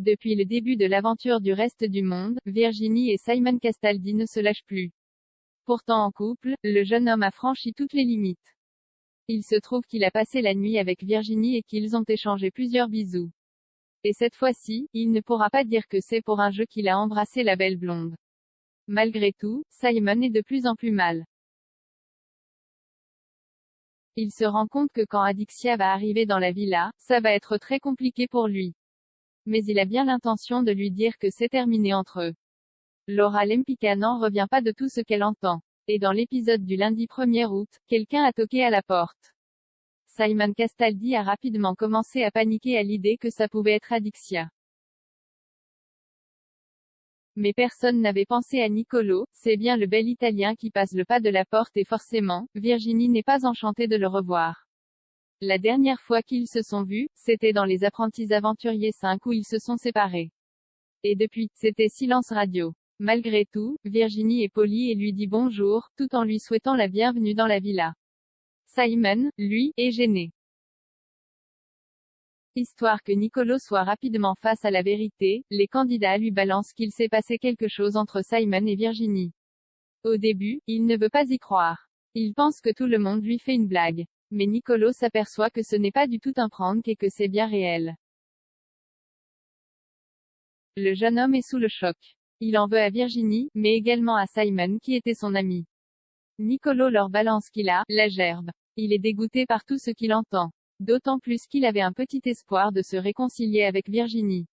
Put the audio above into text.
Depuis le début de l'aventure du reste du monde, Virginie et Simon Castaldi ne se lâchent plus. Pourtant en couple, le jeune homme a franchi toutes les limites. Il se trouve qu'il a passé la nuit avec Virginie et qu'ils ont échangé plusieurs bisous. Et cette fois-ci, il ne pourra pas dire que c'est pour un jeu qu'il a embrassé la belle blonde. Malgré tout, Simon est de plus en plus mal. Il se rend compte que quand Adixia va arriver dans la villa, ça va être très compliqué pour lui. Mais il a bien l'intention de lui dire que c'est terminé entre eux. Laura Lempicka n'en revient pas de tout ce qu'elle entend. Et dans l'épisode du lundi 1er août, quelqu'un a toqué à la porte. Simon Castaldi a rapidement commencé à paniquer à l'idée que ça pouvait être Adixia. Mais personne n'avait pensé à Nicolo, c'est bien le bel Italien qui passe le pas de la porte et forcément, Virginie n'est pas enchantée de le revoir. La dernière fois qu'ils se sont vus, c'était dans Les Apprentis Aventuriers 5 où ils se sont séparés. Et depuis, c'était silence radio. Malgré tout, Virginie est polie et lui dit bonjour, tout en lui souhaitant la bienvenue dans la villa. Simon, lui, est gêné. Histoire que Nicolo soit rapidement face à la vérité, les candidats lui balancent qu'il s'est passé quelque chose entre Simon et Virginie. Au début, il ne veut pas y croire. Il pense que tout le monde lui fait une blague. Mais Nicolo s'aperçoit que ce n'est pas du tout un prank et que c'est bien réel. Le jeune homme est sous le choc. Il en veut à Virginie, mais également à Simon qui était son ami. Nicolo leur balance qu'il a la gerbe. Il est dégoûté par tout ce qu'il entend. D'autant plus qu'il avait un petit espoir de se réconcilier avec Virginie.